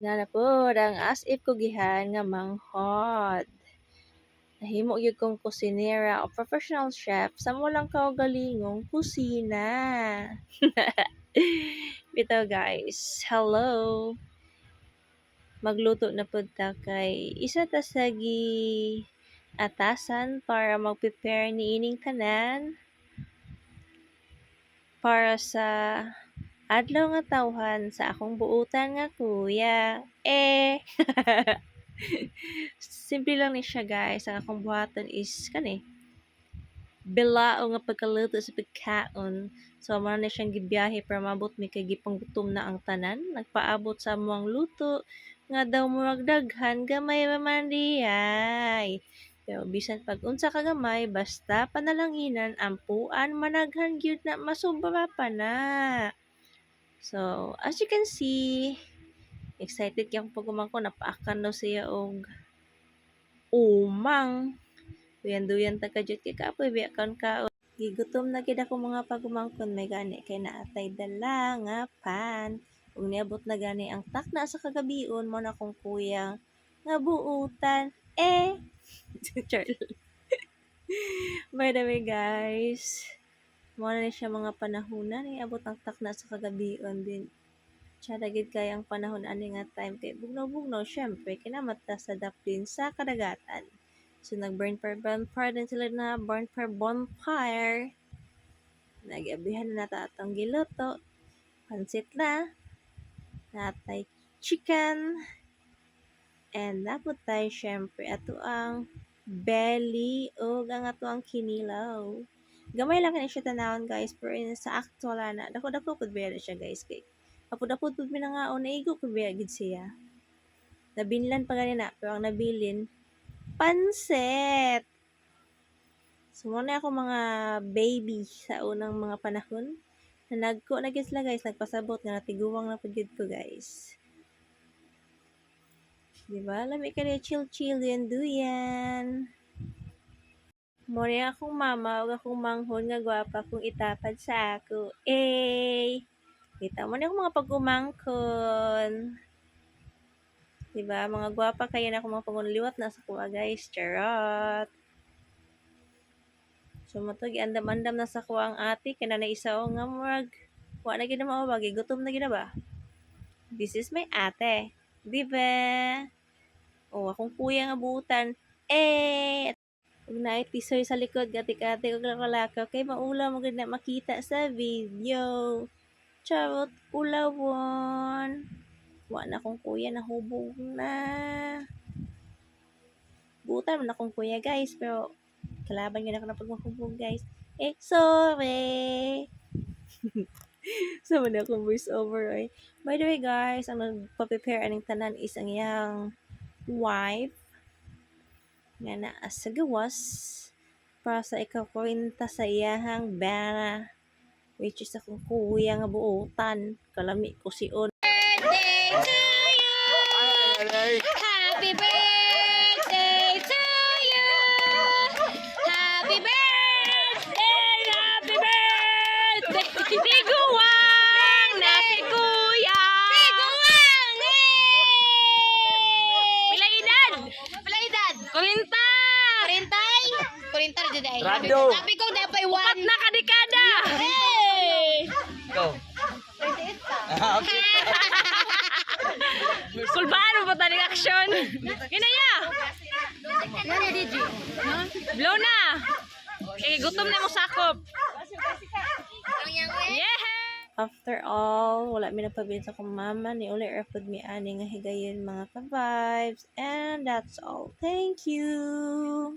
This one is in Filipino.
Nga na pod ang as if ko gihan nga manghod. Nahimo gyud kong kusinera o professional chef sa mo lang kaugalingong kusina. Bitaw guys, hello. Magluto na pud ta kay isa ta sa atasan para mag-prepare niining tanan para sa adlaw nga tawhan sa akong buutan nga kuya. Simple lang ni siya guys. Ang akong buhaton is kani bilao nga pagkaluto sa pagkaon. So mao na siyang gibiyahe para mabot mi kay gipanggutom na ang tanan. Nagpaabot sa amuang luto nga daw murag daghan gamay ra man diyay. Pero bisan pag unsa ka gamay basta panalanginan ampuan managhan gyud na masobra pa na. So as you can see, excited kay akong pagkumangko napaakan daw siya og umang. Duyan-duyan ta ka jud kay kaapoy biya kaon. Gigutom na gid ako mga pagumangkon may gani kay naatay dala nga pan. Ug niabot na gani ang takna sa kagabion mo na kong kuya nga buutan. By the way guys, mo na ni siya mga panahona ni abot ang takna sa kagabion din. Tsada gid kay ang panahon ani nga time kay bugnaw-bugnaw syempre kinamata sa daplin sa kadagatan. So nag-burn din sila na bonfire. Nag-abihan na nata atong giluto. Pansit na. Natay chicken. And napod tayo syempre ato ang belly o ang ato ang kinilaw. Gamay lang kani siya tanawon guys pero sa actual na dako-dako pud ba siya guys kay apod-apod pud minangaon naigo pud ba gid siya. Nabinlan pa ganina pero ang nabilin pansit. So, muna ako mga baby sa unang mga panahon. Nagko na sila guys, nagpasabot nga natiguwang na pagid ko guys. Diba? Lami ka na chill-chill yan duyan. Muna akong mama o akong manghon nga gwapa kung itapad sa ako. Kita mo na akong mga pagumangkon. Diba? Mga gwapa kayo na akong mga pagunliwat na sa kuha guys. Charot! So matog andam-andam na sa ko ang ate kana na isa o nga murag wa na gid na mawag gutom na gid ba. This is my ate. Di ba? O akong kuya nga buutan. Ug naay tisoy sa likod gati-gati og lakalakaw kay maulaw mo gid na makita sa video. Charot ulawon. Wa na akong kuya nahubog na. Buutan man akong kuya guys pero kalaban yun ako na pagmahubog guys. Sorry! So, man akong voice over ay. By the way guys, ang nagpa-prepare aning tanan is ang iyang wife nga naa sa gawas para sa ikakwenta sa iyahang bana which is akong kuya nga buotan. Kalami ko siyon. Birthday to you! Happy birthday to you! Happy birthday! Happy birthday! Tiguang na si Kuya! Tiguang! Pila edad? Pila edad? 40! 40? 40 na dyan Rado. Sabi ko dapat 1. Upat na kadekada! Go. Okay. Kulbaan mo pa taning action. Ginaya. Blow na. Gutom na mo sakop. Yeah. After all, wala mi nagpabilin sa akong mama ni uli rapod mi ani nga higayon mga ka-vibes. And that's all. Thank you!